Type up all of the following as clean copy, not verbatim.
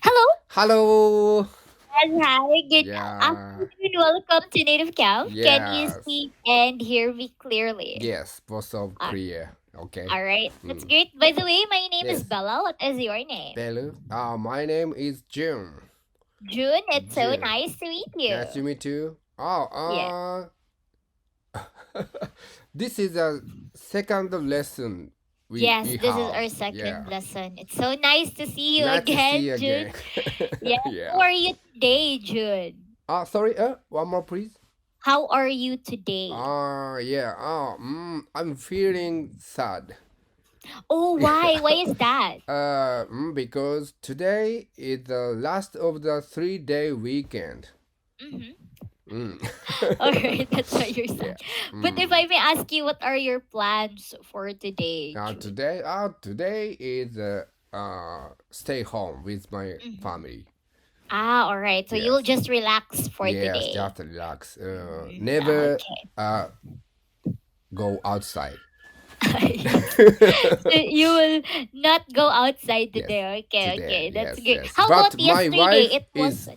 Hello, Hello. and hi, good Yeah. afternoon. Welcome to NativeCamp. Can you Yes. see and hear me clearly? Yes. Both of Uh, clear. Okay. all right, that's Mm. great. By the way, my name is Yes. Bella. What is your name? Hello. My name is June. June. It's so June. nice to meet you. Nice to meet you. Yeah. This is a second lesson Yes, we this is have. our second Yeah. lesson. It's so nice to see you Nice to see again, you June. again. Yeah. How Yeah. are you today, June? Sorry. One more, please. How are you today? Yeah. I'm feeling sad. Oh, why? Why is that? Because today is the last of the 3-day weekend. Mm-hmm. Mm. All right, that's why you're sad. Yes. But if I may ask you, what are your plans for today, June? Today is stay home with my Mhm. family. All right. So you'll Yes. just relax for Yes, today. just relax. Never Okay. go outside. Yes. So you will not go outside Yes. today. Okay, Today. okay. That's Yes, good. yes. How about But my yesterday? wife It was. is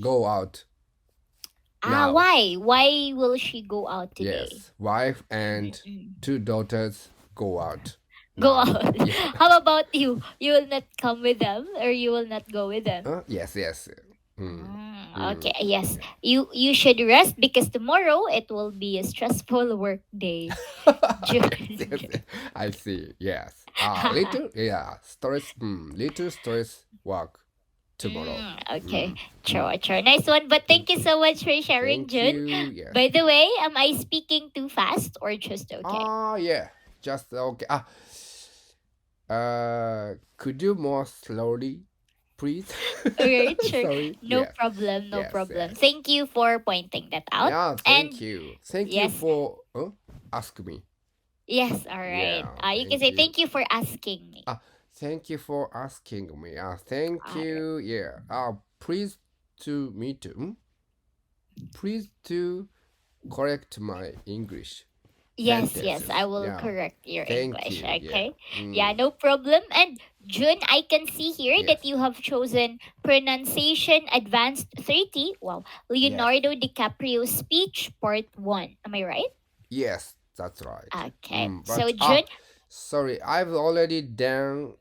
go out now. Why? Why will she go out today? Yes, wife and Mm-mm. 2 daughters go out Go now. out. Yeah. How about you? You will not come with them, or you will not go with them? Yes, yes. Mm, Okay, mm, yes. yeah. You should rest because tomorrow it will be a stressful work day. Yes, yes, June. yes. I see. Yes. Little stress work tomorrow. Okay, Mm, sure, sure. Nice one. But thank thank, you so much for sharing, thank June. you. Yes. By the way, am I speaking too fast or just okay? Yeah. Just okay. Could you more slowly, please? Alright, sure. Sorry. No Yes. problem, no Yes. problem. Yes. Thank you for pointing that out. Yeah. Thank And you. Thank you yes, for ask me. yes, all right. Yeah. You can Thank say you. thank you for asking me. Thank you for asking me. Thank All right. you. Yeah. Please to me too. Please to correct my English Yes, yes, I sentences. will Yeah. correct your Thank English. you. Yeah. Okay. Yeah, no problem. And June, I can see here Yes. that you have chosen Pronunciation Advanced 30. Wow. Yes. Leonardo DiCaprio Speech Part 1. Am I right? Yes. That's right. Okay. So, But June, sorry. I've already done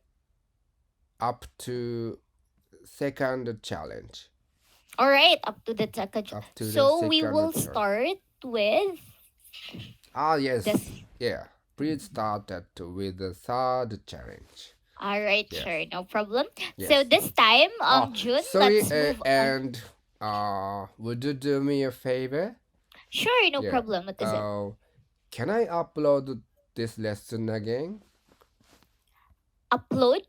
up to second challenge. all right, up to the second. Up to the So, we second will challenge. start with Yes. this. Yeah. Please start with the third challenge. All right, Yes. sure, no problem. So, Yes. this time, June, Sorry, let's move on. and would you do me a favor? Sure, no Yeah. problem. What is it? Can I upload this lesson again? Upload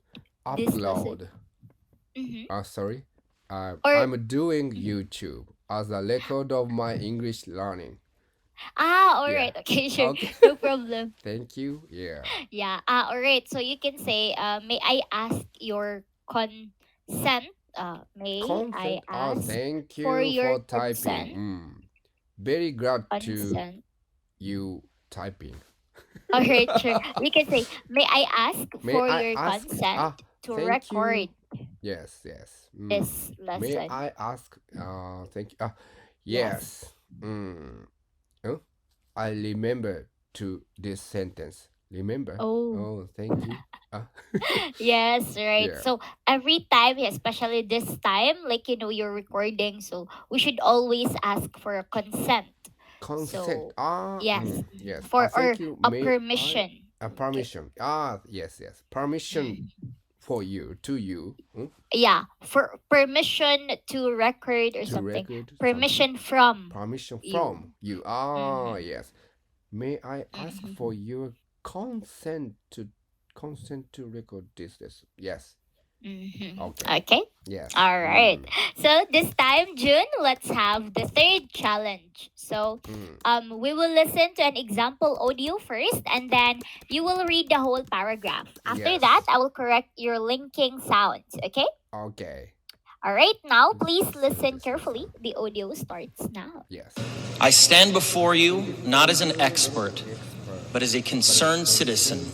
this lesson. Upload. Sorry. Or I'm doing YouTube as a record of my English learning. all Yeah. right. Okay, sure. Okay. No problem. Thank you. Yeah. Yeah. All right. So you can say, may I ask your consent? May I Consent. ask Thank for you your for typing. consent? Very glad to Consent. you typing. All right, sure. You can say, may I ask May for I your ask? consent to Thank record you. Yes, yes. this May lesson? I ask? Thank you. Yes. Yes. Oh, I remember to this sentence. Remember? Oh. Oh, thank you. Yes, right. Yeah. So every time, especially this time, like you're recording, so we should always ask for a consent. Consent. So yes, Yes. for or Thank you. a May I? permission. Okay. Permission. Yes, yes. Permission for you, to you, Yeah, for permission to record or to something. record something. Permission from Permission you. from you. Mm-hmm. Yes. May I ask Mm-hmm. for your consent to record this lesson? Yes. Mm-hmm. Okay. Okay. Yes. All right. So this time, June, let's have the third challenge. So, we will listen to an example audio first, and then you will read the whole paragraph. After Yes. that, I will correct your linking sounds. Okay. Okay. All right. Now, please Listen, listen listen. carefully. The audio starts now. Yes. I stand before you not as an expert, but as a concerned citizen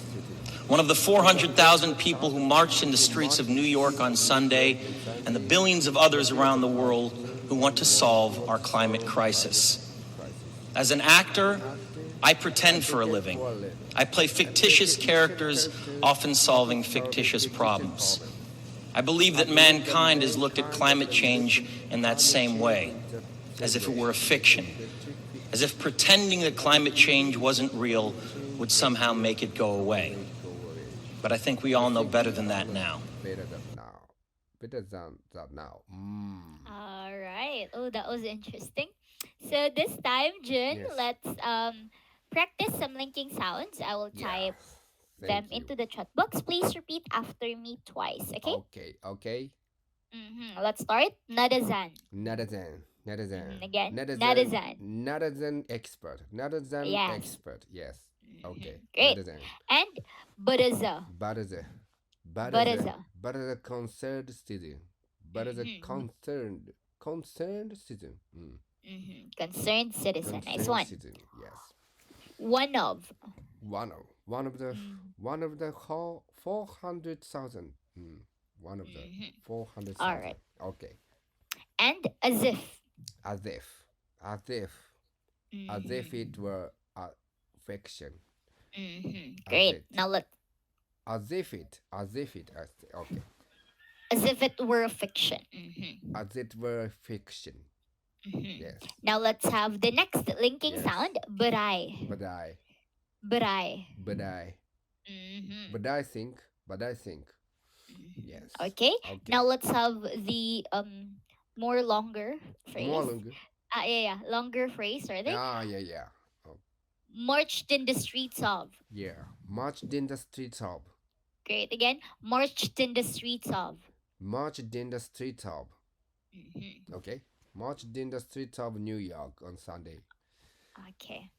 One of the 400,000 people who marched in the streets of New York on Sunday, and the billions of others around the world who want to solve our climate crisis. As an actor, I pretend for a living. I play fictitious characters, often solving fictitious problems. I believe that mankind has looked at climate change in that same way, as if it were a fiction, as if pretending that climate change wasn't real would somehow make it go away. But I think we all know better than that now. Better than now. Better than that now. All right. Oh, that was interesting. So this time, Jun, Yes. let's practice some linking sounds. I will type them Thank you. into the chat box. Please repeat after me twice. Okay. Okay. Let's start. Nadazan. Netizen. Again. Netizen. Netizen expert. Netizen Yes. expert. Yes. Okay. Great. Netizen. And Buddhaza. Baraza. Baraza. Baraza concerned citizen. Baraza concerned citizen. Concerned citizen. Nice Concerned one. citizen. Yes. One of. One of the whole 400,000. One of the 400,000. All right. Okay. And as if. As if it were a fiction. Great. it. Now let As if it. Okay. as if it were a fiction. As it were fiction. Yes. Now let's have the next linking Yes. sound. But I. But I think. Yes. Okay. Now let's have the more longer phrase. More longer. Longer phrase, rather. Yeah. Marched in the streets of. Yeah. Marched in the streets of. Great. Again. Marched in the streets of. Marched in the streets of. Okay. Marched in the streets of New York on Sunday. Okay.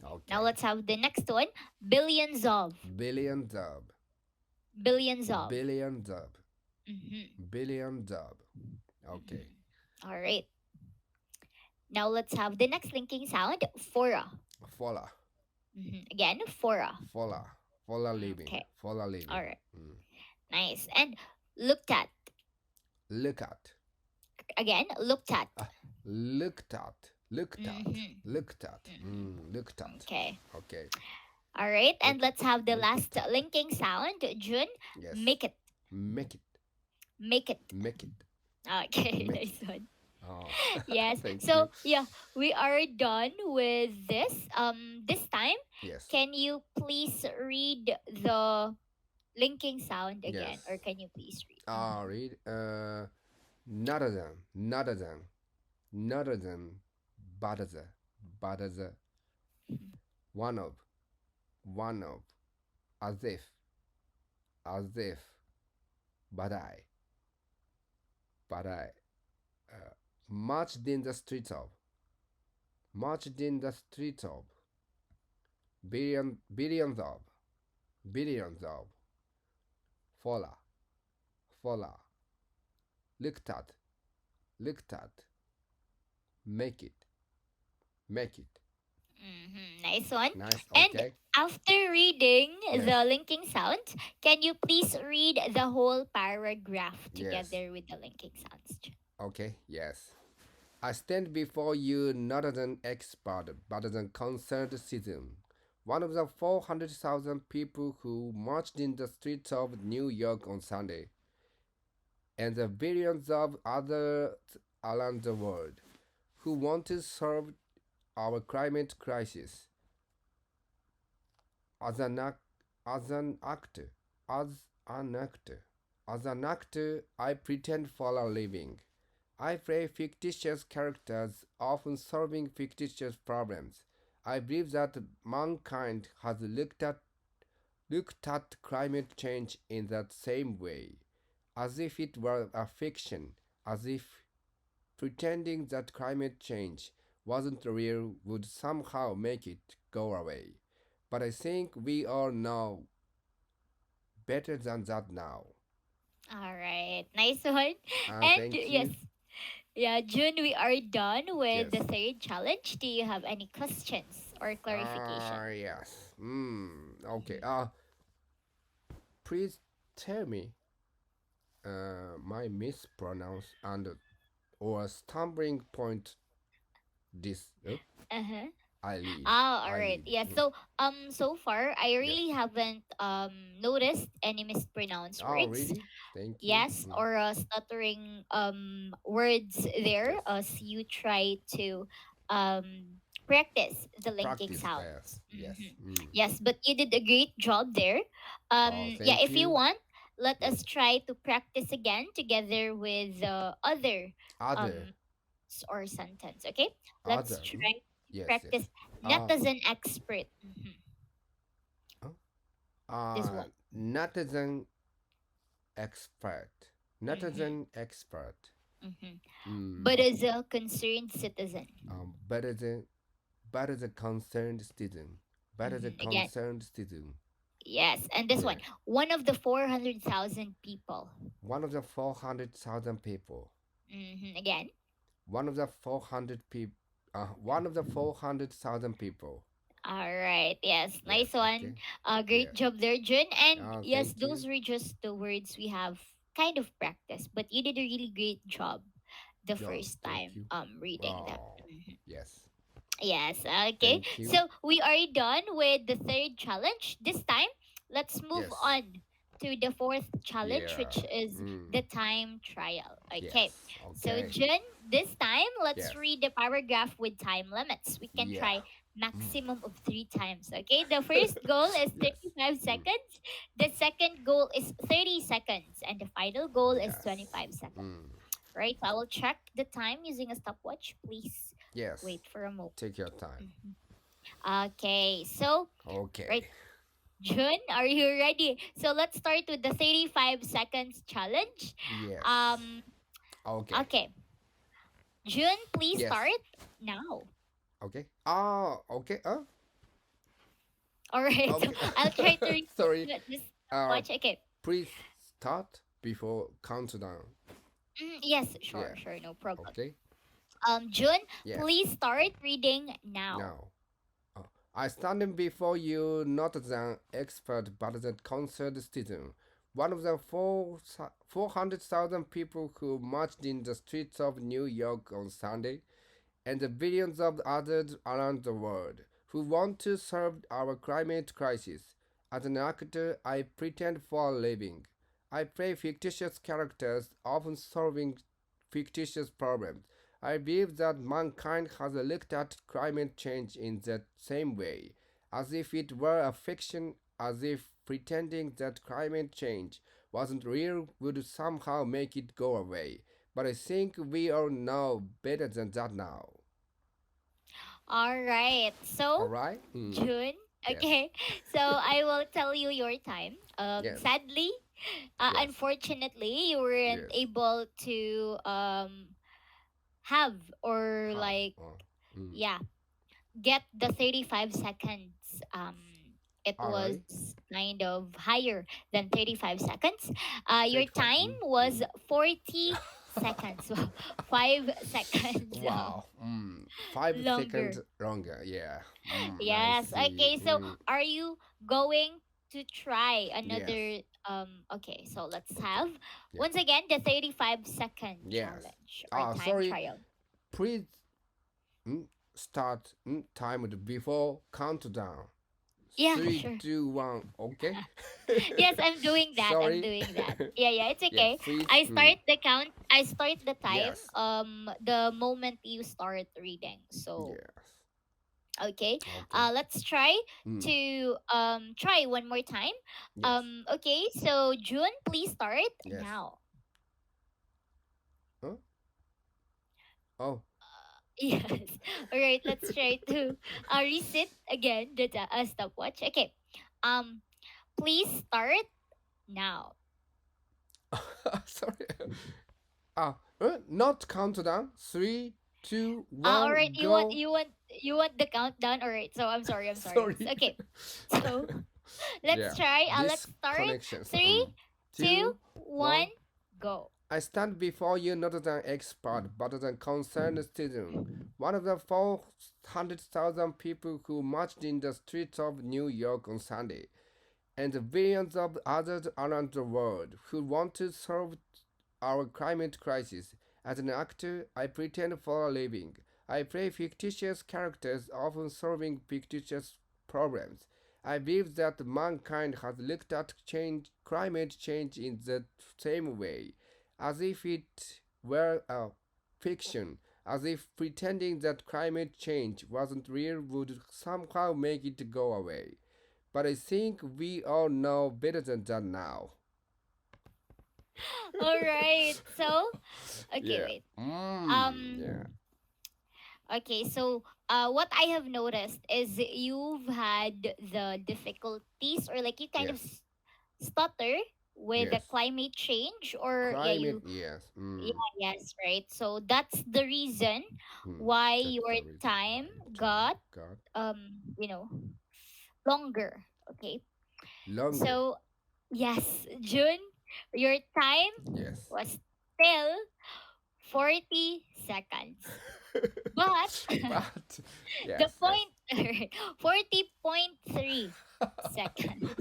Okay. Now let's have the next one. Billions of. Billions of. Billions of. Billions of. Mhm. Billions of. Okay. All right. Now let's have the next linking sound. Fora. Fola. Again. Fora. Fola living. Okay. Fola living. All right. Nice. And looked at. Look at. Again. Looked at. Looked at. Looked at. Mhm. Looked at. Looked at. Okay. Okay. All right. And let's have the last linking sound. Jun. Yes. Make it. Make it. Make it. Make it. Okay. Make Nice one. Oh. Yes. Thank So you. yeah, we are done with this. This time, Yes. can you please read the linking sound again, Yes. or can you please read? Read. Nother than. Better than. One of. As if. But I. Marched in the streets of. Billions of. Fola. Looked at. Make it. Nice one. Nice. And Okay. after reading Yes. the linking sound, can you please read the whole paragraph Yes. together with the linking sounds? Okay, yes. I stand before you not as an expert, but as a concerned citizen. One of the 400,000 people who marched in the streets of New York on Sunday, and the billions of others around the world who want to solve our climate crisis. As an actor, I pretend for a living. I play fictitious characters, often solving fictitious problems. I believe that mankind has looked at climate change in that same way, as if it were a fiction, as if pretending that climate change wasn't real would somehow make it go away. But I think we all know better than that now. All right. Nice one. And Thank yes. you. Yeah, June, we are done with Yes. the third challenge. Do you have any questions or clarification? Yes. Okay. please tell me my mispronounce and or stumbling point this Uh-huh. eyelid. Oh, all right. Eyelid. Yeah. So far I Yes. really haven't noticed any mispronounced Oh, words. really? Thank you. Yes, or stuttering words there Yes. as you try to um practice the linking Practice. Yes. sounds. Yes. Yes, but you did a great job there. Oh, Yeah, thank if you you. want, let Yes. us try to practice again together with other Other. um or sentence. Okay, let's Other. try to Yes. Yes. practice. Not as an expert. Uh, This one. not as an expert. Not as Mhm, an expert. mhm. Mm. But as a concerned citizen. But as a concerned citizen. But as a Again, concerned citizen. yes, and this one, Yeah. one of the 400,000 people. One of the 400,000 people. Again, One of the 400 people. One of the 400,000 people. all right, yes, Yes. nice one. Okay. Great Yeah. job there, Jun. And yes, Thank those you. were just the words we have kind of practiced, but you did a really great job the No, first thank time you. reading them. Oh, yes. Yes, okay. Thank you. So we are done with the third challenge. This time, let's move Yes. on to the fourth challenge, Yeah. which is the time trial. Okay. Yes. So, Okay. Jun, this time, let's Yes. read the paragraph with time limits. We can Yeah. try maximum of 3 times. Okay. The first goal is Yes. 35 seconds. The second goal is 30 seconds. And the final goal is Yes. 25 seconds. Right. So I will check the time using a stopwatch. Please Yes. wait for a moment. Take your time. Okay, so Okay. right, Jun, are you ready? So let's start with the 35 seconds challenge. Yes. Okay. Okay, Jun, please Yes. start now. Okay. Oh, okay. All right, so Okay. I'll try to read Sorry. this Uh, watch. Okay. please start before countdown. Yes, sure, Yeah. sure, no problem. Okay. Jun, Yes. please start reading now. Now, I stand before you not as an expert but as a concerned citizen, one of the 400,000 people who marched in the streets of New York on Sunday, and the billions of others around the world who want to solve our climate crisis. As an actor, I pretend for a living. I play fictitious characters, often solving fictitious problems. I believe that mankind has looked at climate change in that same way, as if it were a fiction, as if pretending that climate change wasn't real would somehow make it go away. But I think we all know better than that now. All right, so Alright? June. Yes. Okay, so I will tell you your time. Yes. Sadly, Yes. unfortunately, you weren't Yes. able to have or How? like Mm. yeah get the 35 seconds. It was Alright. kind of higher than 35 seconds. Your 35. time was 40 seconds. Wow, 5 seconds. Wow. 5 Longer. seconds longer. Yeah. Yes. I Okay. see. So, are you going to try Yes. another? Okay. So let's have Yeah. once again the 35-second Yes. challenge or time Sorry. trial. Please start timed before countdown. Yeah, 3, sure. 2, 1. Okay. Yes, I'm doing that. Sorry. I'm doing that. Yeah, it's Yeah, okay. please. I start the count. I start the time. Yes. The moment you start reading. So Yes. okay. Okay. Let's try Mm. to try one more time. Yes. Okay. So June, please start Yes. now. Huh? Oh. Yes. All right. Let's try to reset again the stopwatch. Okay. Please start now. Sorry. Not countdown. 3, 2, 1. All right. Go. You want the countdown. All right. So I'm sorry. Sorry. Okay. So let's try. Let's start. Connections. 3, 2, 1. 1, go. I stand before you not as an expert, but as a concerned citizen, one of the 400,000 people who marched in the streets of New York on Sunday, and the billions of others around the world who want to solve our climate crisis. As an actor, I pretend for a living. I play fictitious characters, often solving fictitious problems. I believe that mankind has looked at climate change in the same way, as if it were a fiction, as if pretending that climate change wasn't real would somehow make it go away. But I think we all know better than that now. All right. So, okay, Yeah. wait. Yeah. Okay, so what I have noticed is you've had the difficulties, or like you kind of Yes. stutter with the Yes. climate change, or yeah, Climate. you, Yes. yeah, yes, right. So that's the reason Hmm. why That's your the reason why time your time got got you know longer. Okay, longer. so yes, June, your time Yes. was still 40 seconds, but But the yes, yes. point 40.3 seconds.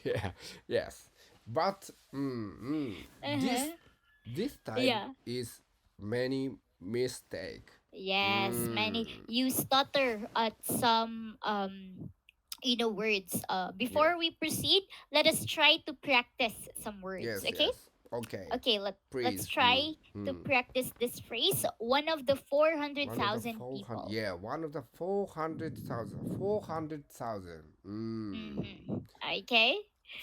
Yeah, yes. But Uh-huh. this time Yeah. is many mistake. Yes, many. Mm, You stutter at some words. yeah. Before we proceed, let us try to practice some words, Yes, okay? yes. Okay. Okay, let's Please. try to practice this phrase. One of the One of the 400,000 400. people. Yeah, one of the 400,000. 400,000. Okay?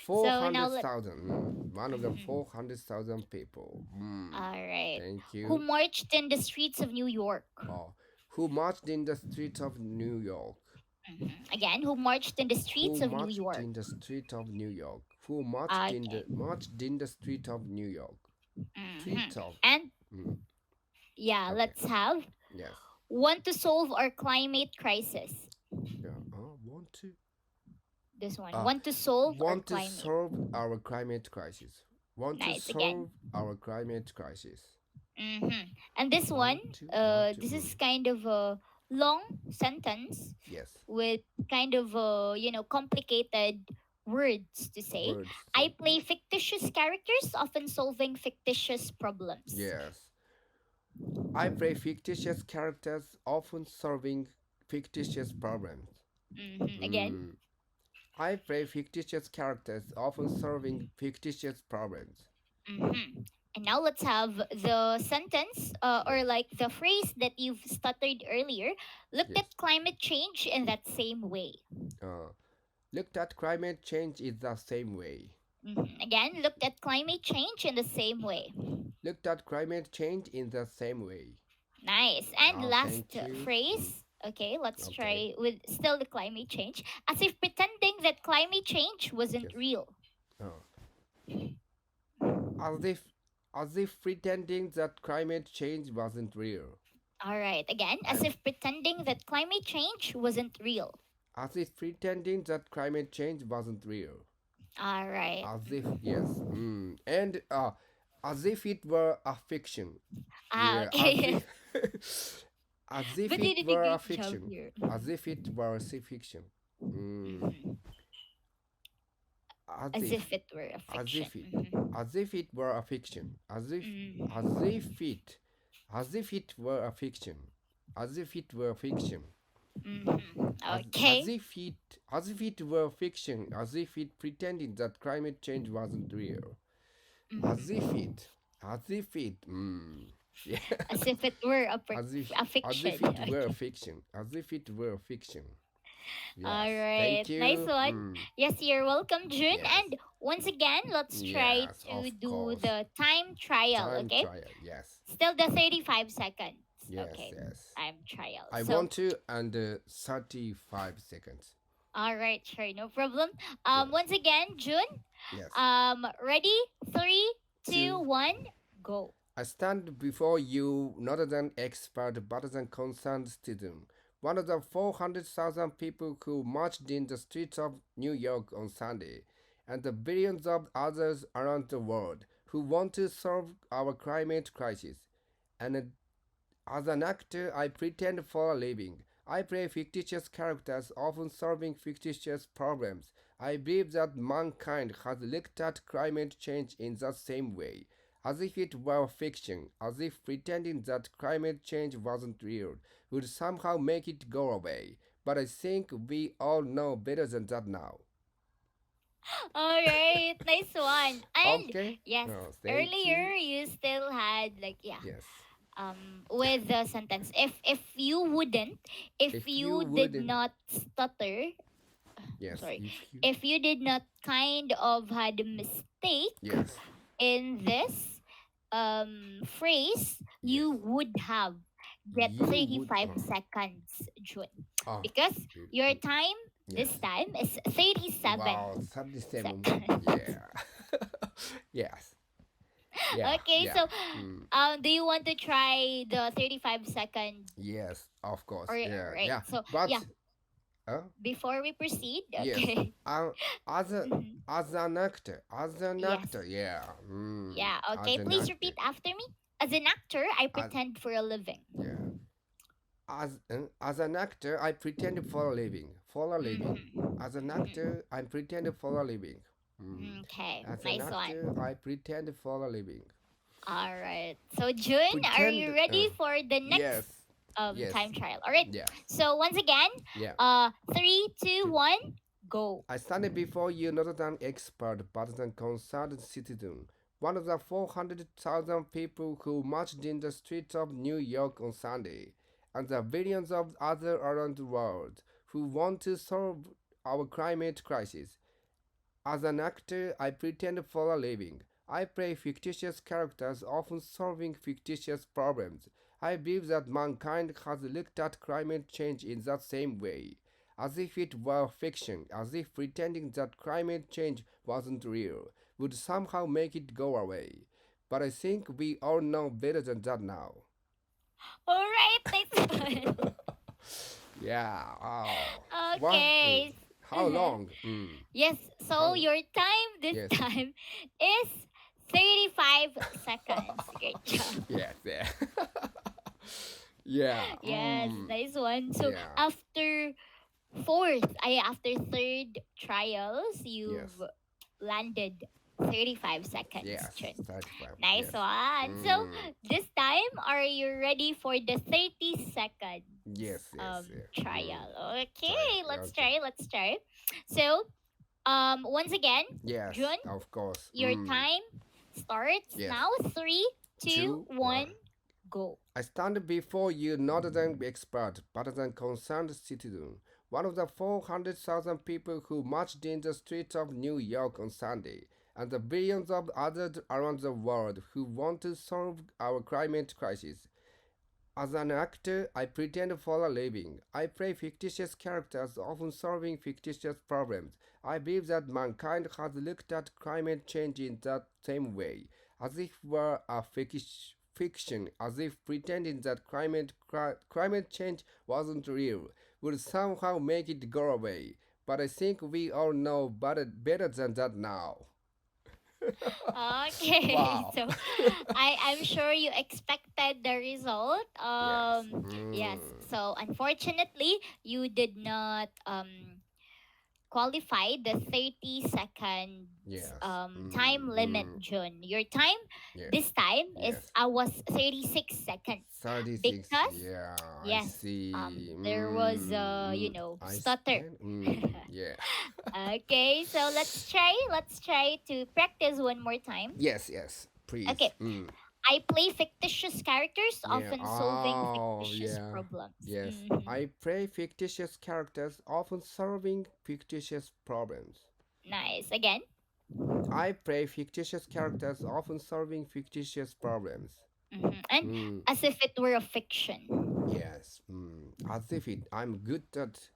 So now let 400,000. One of the mhm. 400,000 people. All right. Thank Who you. marched in the streets of New York? Who marched in the streets of New York? Again, who marched in the streets Who of New marched York? in the street of New York? Who marched in Okay. the street of New York? Street of. And Mm, yeah, okay. let's have Yes. want to solve our climate crisis. Yeah. Want to. This one. Uh, Want to solve our want to climate. solve our climate crisis. Want to Nice again. solve our climate crisis. And this one, Want to. this is kind of a long sentence Yes. with kind of complicated words to say. Words. I play fictitious characters, often solving fictitious problems. Yes. I play fictitious characters, often solving fictitious problems. Again. Mm. I play fictitious characters, often solving fictitious problems. And now let's have the sentence or like the phrase that you've stuttered earlier. Looked Yes. at climate change in that same way. Looked at climate change in the same way. Again, looked at climate change in the same way. Looked at climate change in the same way. Nice. And last Thank you. phrase. Okay, let's Okay. try with still the climate change. As if pretending that climate change wasn't Yes. real. As if pretending that climate change wasn't real. All right, again, as if pretending that climate change wasn't real. As if pretending that climate change wasn't real. All right. As if, yes. And as if it were a fiction. Yeah, Okay. as if But you it did a were a great job fiction. here. As if it were a fiction. As if it were a fiction. As if it were a fiction. As if it were a fiction. As if it were fiction. Okay. As if it were fiction. As if it pretended that climate change wasn't real. As if it. Yeah. As if it were a As if fiction. it were a fiction. As if it were a fiction. Yes. All right. Thank you. Nice one. Yes, you're welcome, June. Yes. And once again, let's try Yes, to of do course. the time trial, Time okay? trial. Yes. Still the 35 seconds. Yes. Okay. Yes. Time trial. I So, want to and 35 seconds. all right, sure, no problem. Yes. Once again, June. Yes. Ready? 3, 2, Two. 1, go. I stand before you not as an expert but as a concerned citizen. One of the 400,000 people who marched in the streets of New York on Sunday, and the billions of others around the world who want to solve our climate crisis. And as an actor, I pretend for a living. I play fictitious characters, often solving fictitious problems. I believe that mankind has looked at climate change in the same way, as if it were fiction, as if pretending that climate change wasn't real would somehow make it go away. But I think we all know better than that now. All right, nice one. And Okay? yes, Oh, thank earlier you. you still had like Yes. with the sentence if you wouldn't if If you you did wouldn't, not stutter, yes, sorry, if you, if you did not kind of had a mistake yes, in this phrase, you yes, would have get you would, 35 seconds, June, oh, because your beautiful. time this Yes. time is 37 Wow, 37. seconds. Yeah. Yes. Yeah. Okay, Yeah. so Mm. do you want to try the 35-second Yes, of course. or Yeah. right? Yeah. So But yeah, uh, before we proceed, yes, okay. as a Mhm. as an actor, Yes. yeah. Mm. Yeah, As okay. an Please actor, repeat after me. As an actor, I as pretend for a living. yeah. As an actor, I pretend for a living. For a living. Mm-hmm. As an Mm-hmm. actor, I pretend for a living. Mm. Okay, As an nice actor, one. I pretend for a living. All right. So, June, are Pretend. you ready for the Yes. next Yes. time trial? All right. Yeah. So, once again, Yeah. 3, 2, 1, go. I stand before you not an expert but an concerned citizen, one of the 400,000 people who marched in the streets of New York on Sunday, and the billions of others around the world who want to solve our climate crisis. As an actor, I pretend for a living. I play fictitious characters, often solving fictitious problems. I believe that mankind has looked at climate change in that same way, as if it were fiction, as if pretending that climate change wasn't real would somehow make it go away. But I think we all know better than that now. All right, nice one. Yeah. What? Okay. How Mhm. long? Yes, so How? your time this Yes. time is 35 seconds. Great job. Yes. Yeah. Yeah. Yes, nice one. So Yeah. after after third trials, you've Yes. landed 35 seconds, Yes. Chun. 35. Nice Yes. one. So this time, are you ready for the 30 second Yes. Yes. Yeah. trial? Okay, Trial. let's Okay. try. Let's try. So once again, Yes. Jun, Of course. your time starts Yes. now. 3, 2, 1, 1. go. I stand before you not as an expert, but as a concerned citizen, one of the 400,000 people who marched in the streets of New York on Sunday, and the billions of others around the world who want to solve our climate crisis. As an actor, I pretend for a living. I play fictitious characters, often solving fictitious problems. I believe that mankind has looked at climate change in that same way, as if it were a fiction, as if pretending that climate change wasn't real would somehow make it go away. But I think we all know better than that now. Okay, Wow. so I'm sure you expected the result. Yes. Yes. So unfortunately, you did not qualify the 30 seconds Yes. time limit, June. Your time Yes. this time is Yes. was 36 seconds 36. because Yeah. I yes, see. there was I stutter. Yeah. Okay, so let's try to practice one more time. Yes. Yes. Please. Okay. I play fictitious characters, Yeah. often solving Oh, fictitious yeah. problems. Yes. Mhm. I play fictitious characters, often solving fictitious problems. Nice. Again. I play fictitious characters, often solving fictitious problems. And as if it were a fiction. Yes. As if it. I'm good at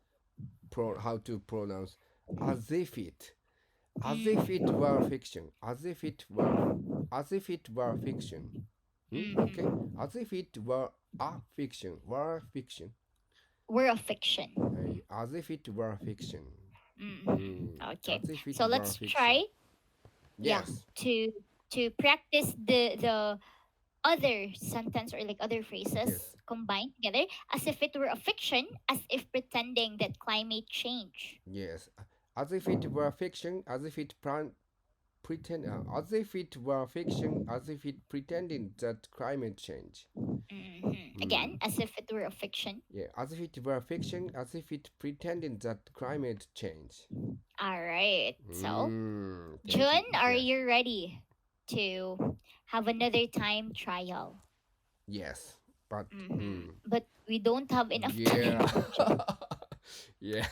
how to pronounce. As if it. As if it were fiction. As if it were fiction. Okay. As if it were a fiction. Were fiction. We're a fiction. As if it were fiction. Okay. As if it So were let's fiction. try. Yes. To practice the other sentence or like other phrases Yes. combined together as if it were a fiction, as if pretending that climate change. Yes. As if it were fiction, as if it as if it were fiction, as if it pretending that climate change. Again, as if it were a fiction. Yeah, as if it were fiction, as if it pretending that climate change. All right. So, Thank Jun, you. are Yes. you ready to have another time trial? Yes, but But we don't have enough yeah, time. yeah.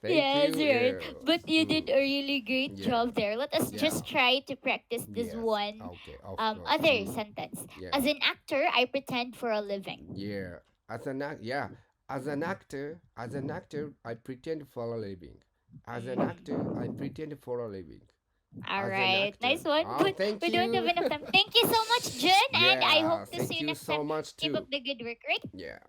Thank Yes, you. right. Yeah. But you did a really great Yeah. job there. Let us Yeah. just try to practice this Yes. one Okay. Of course. other sentence. Yeah. As an actor, I pretend for a living. Yeah. As an actor, I pretend for a living. As an actor, I pretend for a living. All As an right, actor. nice one. Oh, But thank we don't you. have enough time. Thank you so much, Jun, and I Yeah. hope to Thank see you you next so time. much Keep too. up the good work, right? Yeah.